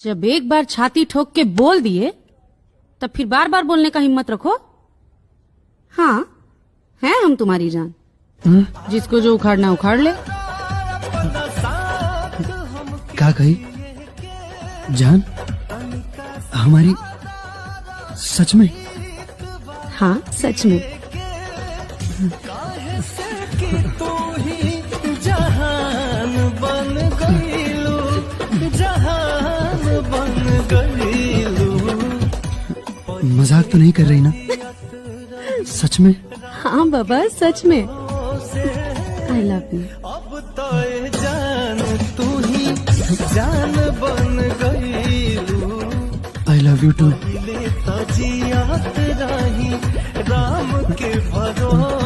जब एक बार छाती ठोक के बोल दिए तब फिर बार बार बोलने का हिम्मत रखो। हाँ, हैं हम तुम्हारी जान। जिसको जो उखाड़ना उखाड़ ले। क्या कही जान? हमारी सच में? हाँ, सच में। जहान बन गईलू, जहान बन गईलू। मजाक तो नहीं कर रही ना? सच में? हाँ बाबा, सच में। I love you. अब तो ये जान तू ही जान बन गईलू। I love you too. ले तो जियात रही राम के भरोसे।